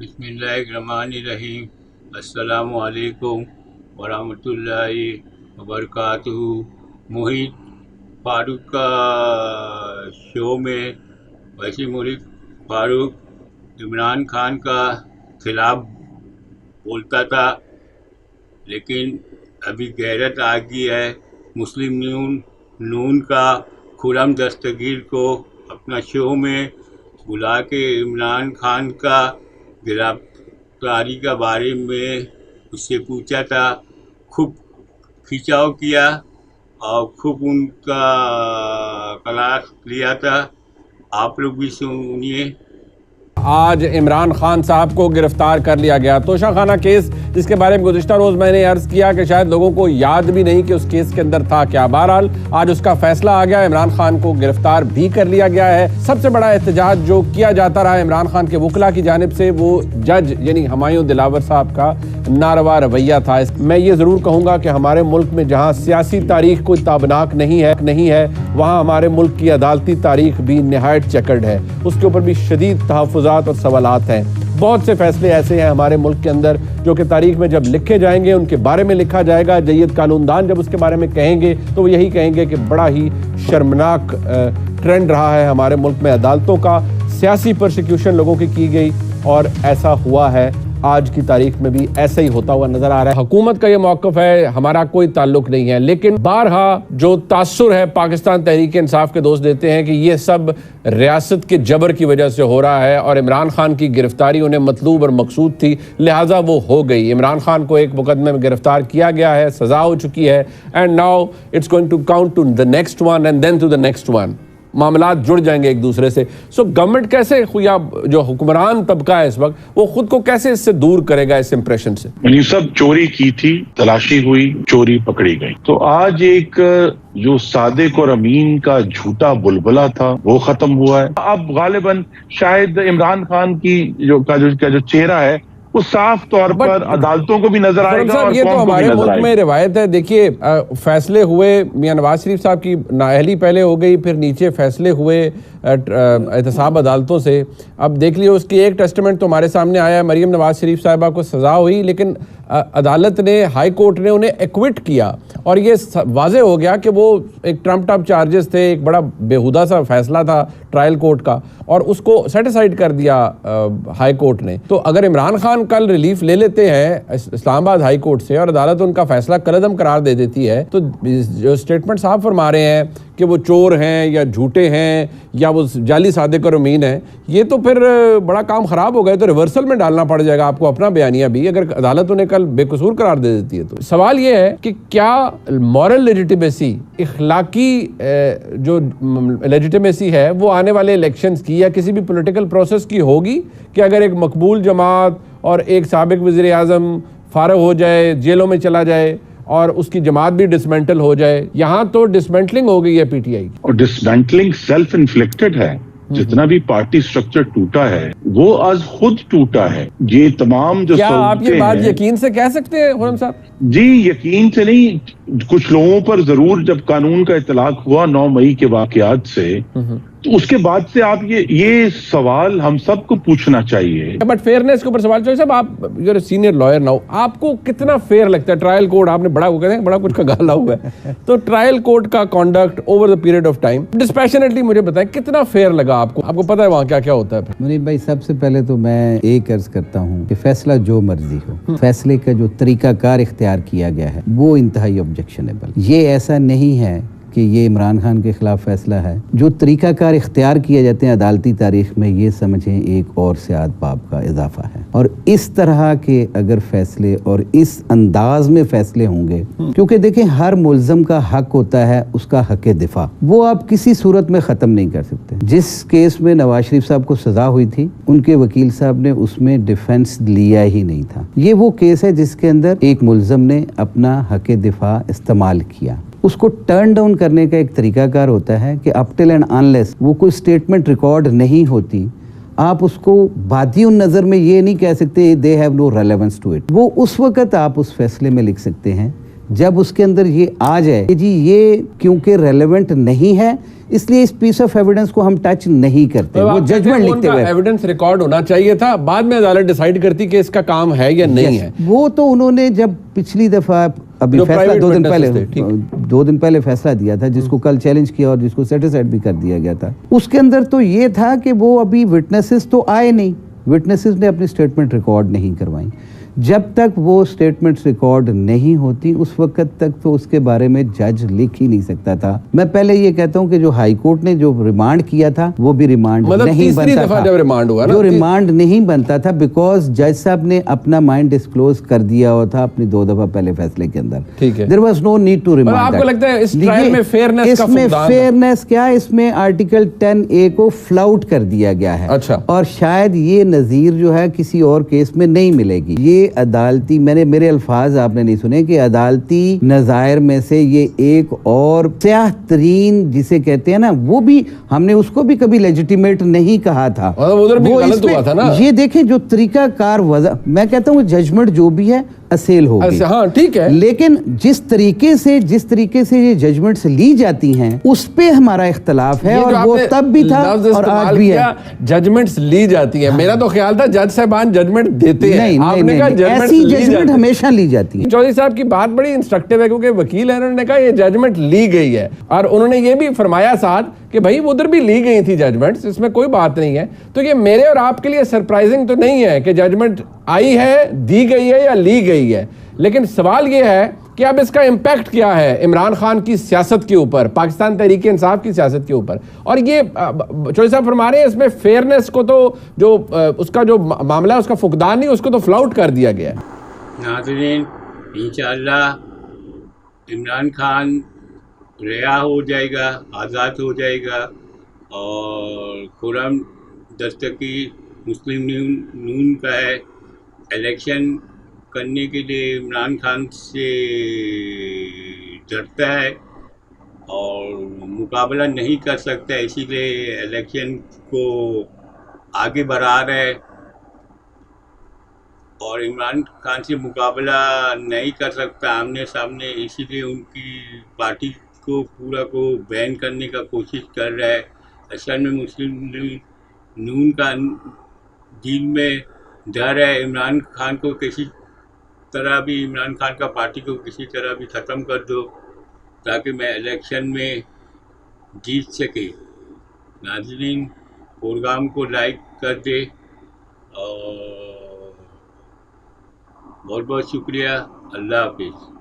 बिस्मिल्लाहिर्रहमानिर्रहीम। अस्सलामु अलैकुम वरहमतुल्लाहि वबरकातुहू। मोहित फारूक का शो में वैसे मोहित फारूक इमरान खान का खिलाफ बोलता था, लेकिन अभी गैरत आ गई है। मुस्लिम नून का खुर्रम दस्तगीर को अपना शो में बुला के इमरान खान का गिरफ्तारी के बारे में उससे पूछा था, खूब खिंचाव किया और खूब उनका क्लास लिया था। आप लोग भी सुनिए। आज इमरान खान साहब को गिरफ्तार कर लिया गया। तोशाखाना केस, जिसके बारे में गुज़िश्ता रोज़ मैंने अर्ज़ किया कि शायद लोगों को याद भी नहीं कि उस केस के अंदर था क्या। बहरहाल आज उसका फैसला आ गया, इमरान खान को गिरफ्तार भी कर लिया गया है। सबसे बड़ा एहतजाज जो किया जाता रहा इमरान खान के वकला की जानिब से, वो जज यानी हुमायूं दिलावर साहब का नारवा रवैया था। मैं ये ज़रूर कहूँगा कि हमारे मुल्क में जहाँ सियासी तारीख कोई ताबनाक नहीं है वहाँ हमारे मुल्क की अदालती तारीख भी निहायत चकर्ड है। उसके ऊपर भी शदीद तहफ़्फ़ुज़ात और सवालात हैं। बहुत से फैसले ऐसे हैं हमारे मुल्क के अंदर जो कि तारीख में जब लिखे जाएंगे, उनके बारे में लिखा जाएगा, जय्यद कानूनदान जब उसके बारे में कहेंगे तो वो यही कहेंगे कि बड़ा ही शर्मनाक ट्रेंड रहा है हमारे मुल्क में अदालतों का। सियासी परसिक्यूशन लोगों की गई और ऐसा हुआ है। आज की तारीख में भी ऐसा ही होता हुआ नजर आ रहा है। हुकूमत का ये मौक़िफ़ है, हमारा कोई ताल्लुक नहीं है, लेकिन बारहा जो तासुर है पाकिस्तान तहरीक इंसाफ के दोस्त देते हैं कि ये सब रियासत के जबर की वजह से हो रहा है और इमरान खान की गिरफ्तारी उन्हें मतलूब और मकसूद थी, लिहाजा वो हो गई। इमरान खान को एक मुकदमे में गिरफ्तार किया गया है, सज़ा हो चुकी है, and now it's going to count to the next one and then to the next one. मामलात जुड़ जाएंगे एक दूसरे से। सो गवर्नमेंट कैसे, या जो हुक्मरान तबका है इस वक्त, वो खुद को कैसे इससे दूर करेगा, इस इंप्रेशन से? ये सब चोरी की थी, तलाशी हुई, चोरी पकड़ी गई। तो आज एक जो सादिक और अमीन का झूठा बुलबुला था वो खत्म हुआ है। अब गालिबन शायद इमरान खान की जो चेहरा है वो साफ तौर पर अदालतों को भी नजर आएगा और ये तो हमारे मुल्क में रिवायत है। देखिए, फैसले हुए, मियां नवाज शरीफ साहब की नाअहली पहले हो गई, फिर नीचे फैसले हुए एहतसाब अदालतों से। अब देख लियो, उसकी एक टेस्टमेंट तो हमारे सामने आया है, मरीम नवाज शरीफ साहिबा को सज़ा हुई, लेकिन अदालत ने, हाई कोर्ट ने उन्हें एक्विट किया और ये वाज़े हो गया कि वो एक ट्रम्प टप चार्जेस थे, एक बड़ा बेहुदा सा फैसला था ट्रायल कोर्ट का, और उसको सेटिसाइड कर दिया हाई कोर्ट ने। तो अगर इमरान खान कल रिलीफ ले लेते हैं इस्लामाबाद हाई कोर्ट से और अदालत उनका फैसला कलअदम करार दे देती है, तो जो स्टेटमेंट साफ फरमा रहे हैं कि वो चोर हैं या झूठे हैं या वो जाली सादिक और अमीन हैं, ये तो फिर बड़ा काम ख़राब हो गया। तो रिवर्सल में डालना पड़ जाएगा आपको अपना बयानिया भी, अगर अदालत उन्हें कल बेकसूर करार दे देती है। तो सवाल ये है कि क्या मॉरल लेजिटिमेसी, इखलाकी जो लेजिटिमेसी है, वो आने वाले इलेक्शंस की या किसी भी पॉलिटिकल प्रोसेस की होगी कि अगर एक मकबूल जमात और एक साबिक वज़ीर आज़म फारग हो जाए, जेलों में चला जाए और उसकी जमात भी डिसमेंटल हो जाए। यहाँ तो डिसमेंटलिंग हो गई है पीटीआई की, और डिसमेंटलिंग सेल्फ इन्फ्लिक्टेड है। जितना भी पार्टी स्ट्रक्चर टूटा है वो आज खुद टूटा है। ये तमाम जो, क्या आप ये बात यकीन से कह सकते हैं खुर्रम साहब? जी, यकीन से नहीं, कुछ लोगों पर जरूर जब कानून का इतलाक हुआ 9 मई के वाकयात से, तो उसके बाद से आप ये सवाल हम सबको पूछना चाहिए। बट फेयरनेस के ऊपर सवाल चाहिए। साहब, आप यूर सीनियर लॉयर नाउ, आपको कितना फेयर लगता है ट्रायल कोर्ट? आपने बड़ा कुछ का गाला हुआ है, तो ट्रायल कोर्ट का conduct over the period of time dispassionately मुझे बताएं, कितना फेयर लगा आपको? आपको पता है वहाँ क्या क्या होता है? मुनीर भाई, सबसे पहले तो मैं एक अर्ज करता हूँ कि फैसला जो मर्जी हो, फैसले का जो तरीकाकार इख्तियार किया गया है वो इंतहाई ऑब्जेक्शनेबल। ये ऐसा नहीं है कि ये इमरान खान के खिलाफ फैसला है। जो तरीकाकार इख्तियार किए जाते हैं अदालती तारीख में, ये समझें एक और सियाद बाब का इजाफा है। और इस तरह के अगर फैसले और इस अंदाज में फैसले होंगे, क्योंकि देखें, हर मुल्ज़म का हक होता है उसका हक दिफा, वो आप किसी सूरत में ख़त्म नहीं कर सकते। जिस केस में नवाज शरीफ साहब को सज़ा हुई थी, उनके वकील साहब ने उसमें डिफेंस लिया ही नहीं था। ये वो केस है जिसके अंदर एक मुल्ज़म ने अपना हक दिफा इस्तेमाल किया। उसको टर्न डाउन करने का एक तरीकाकार होता है कि अप टिल एंड अनलेस वो कोई स्टेटमेंट रिकॉर्ड नहीं होती, आप उसको बादी नज़र में ये नहीं कह सकते they have no relevance to it. वो उस वक़्त आप उस फैसले में लिख सकते हैं जब उसके अंदर ये आ जाए कि जी ये क्योंकि रेलेवेंट नहीं है, اس لیے اس پیس آف ایویڈنس کو ہم ٹچ نہیں کرتے. وہ ججمنٹ لکھتے ہوئے ایویڈنس ریکارڈ ہونا چاہیے تھا, بعد میں عدالت ڈیسائیڈ کرتی کہ اس کا کام ہے یا نہیں ہے. وہ تو انہوں نے جب پچھلی دفعہ ابھی فیصلہ 2 دن پہلے فیصلہ دیا تھا, جس کو کل چیلنج کیا اور جس کو سیٹسفائڈ بھی کر دیا گیا تھا, اس کے اندر تو یہ تھا کہ وہ ابھی وٹنسز تو آئے نہیں, وٹنسز نے اپنی سٹیٹمنٹ ریکارڈ نہیں کروائی. جب تک وہ سٹیٹمنٹس ریکارڈ نہیں ہوتی اس وقت تک تو اس کے بارے میں جج لکھ ہی نہیں سکتا تھا. میں پہلے یہ کہتا ہوں کہ جو ہائی کورٹ نے جو ریمانڈ کیا تھا وہ بھی ریمانڈ نہیں بنتا تھا, جو ریمانڈ نہیں بنتا تھا بیکاز جج صاحب نے اپنا مائنڈ ڈسکلوز کر دیا ہوا تھا اپنی 2 دفعہ پہلے فیصلے کے اندر. There was no need to remand. آپ کو لگتا ہے اس ٹرائل میں فیئرنیس کا فقدان ہے؟ فیئرنیس کیا, اس میں آرٹیکل 10A کو فلاؤٹ کر دیا گیا ہے. اچھا. اور شاید یہ نظیر جو ہے کسی اور کیس میں نہیں ملے گی. یہ عدالتی, میرے الفاظ آپ نے نہیں سنے کہ عدالتی نظائر میں سے یہ ایک اور سیاہ ترین جسے کہتے ہیں نا, وہ بھی ہم نے اس کو بھی کبھی لیجیٹیمیٹ نہیں کہا تھا. وہ اس میں یہ دیکھیں جو طریقہ کار میں کہتا ہوں ججمنٹ جو بھی ہے اصیل ہوگی, ہاں ٹھیک ہے, لیکن جس طریقے سے یہ ججمنٹس لی جاتی ہیں اس پہ ہمارا اختلاف ہے, اور وہ تب بھی تھا اور آج بھی ہے. ججمنٹس لی جاتی ہیں, میرا تو خیال تھا جج صاحبان ججمنٹ دیتے ہیں, آپ نے کہا ایسی ججمنٹ ہمیشہ لی جاتی ہے. چودھری صاحب کی بات بڑی انسٹرکٹیو ہے کیونکہ وکیل ہیں, انہوں نے کہا یہ ججمنٹ لی گئی ہے, اور انہوں نے یہ بھی فرمایا ساتھ کہ بھائی ادھر بھی لی گئی تھی ججمنٹس, اس میں کوئی بات نہیں ہے. تو یہ میرے اور آپ کے لیے سرپرائزنگ تو نہیں ہے کہ ججمنٹ آئی ہے, دی گئی ہے یا لی گئی ہے, لیکن سوال یہ ہے کہ اب اس کا امپیکٹ کیا ہے عمران خان کی سیاست کے اوپر, پاکستان تحریک انصاف کی سیاست کے اوپر. اور یہ چودھری صاحب فرما رہے ہیں اس میں فیئرنیس کو تو جو اس کا جو معاملہ ہے اس کا فقدان نہیں, اس کو تو فلاؤٹ کر دیا گیا ہے. ناظرین, انشاءاللہ عمران خان رہا ہو جائے گا, آزاد ہو جائے گا, اور خرم دستگیر مسلم نون کا ہے. الیکشن کرنے کے لیے عمران خان سے ڈرتا ہے اور مقابلہ نہیں کر سکتا, اسی لیے الیکشن کو آگے بڑھا رہا ہے, اور عمران خان سے مقابلہ نہیں کر سکتا آمنے سامنے, اسی لیے ان کی پارٹی کو پورا کو بین کرنے کا کوشش کر رہا ہے. اصل میں مسلم نون کا دل میں ڈر ہے عمران خان کو کسی طرح بھی, عمران خان کا پارٹی کو کسی طرح بھی ختم کر دو تاکہ میں الیکشن میں جیت سکے. ناظرین, پروگرام کو لائک کر دے, اور بہت بہت شکریہ. اللہ حافظ.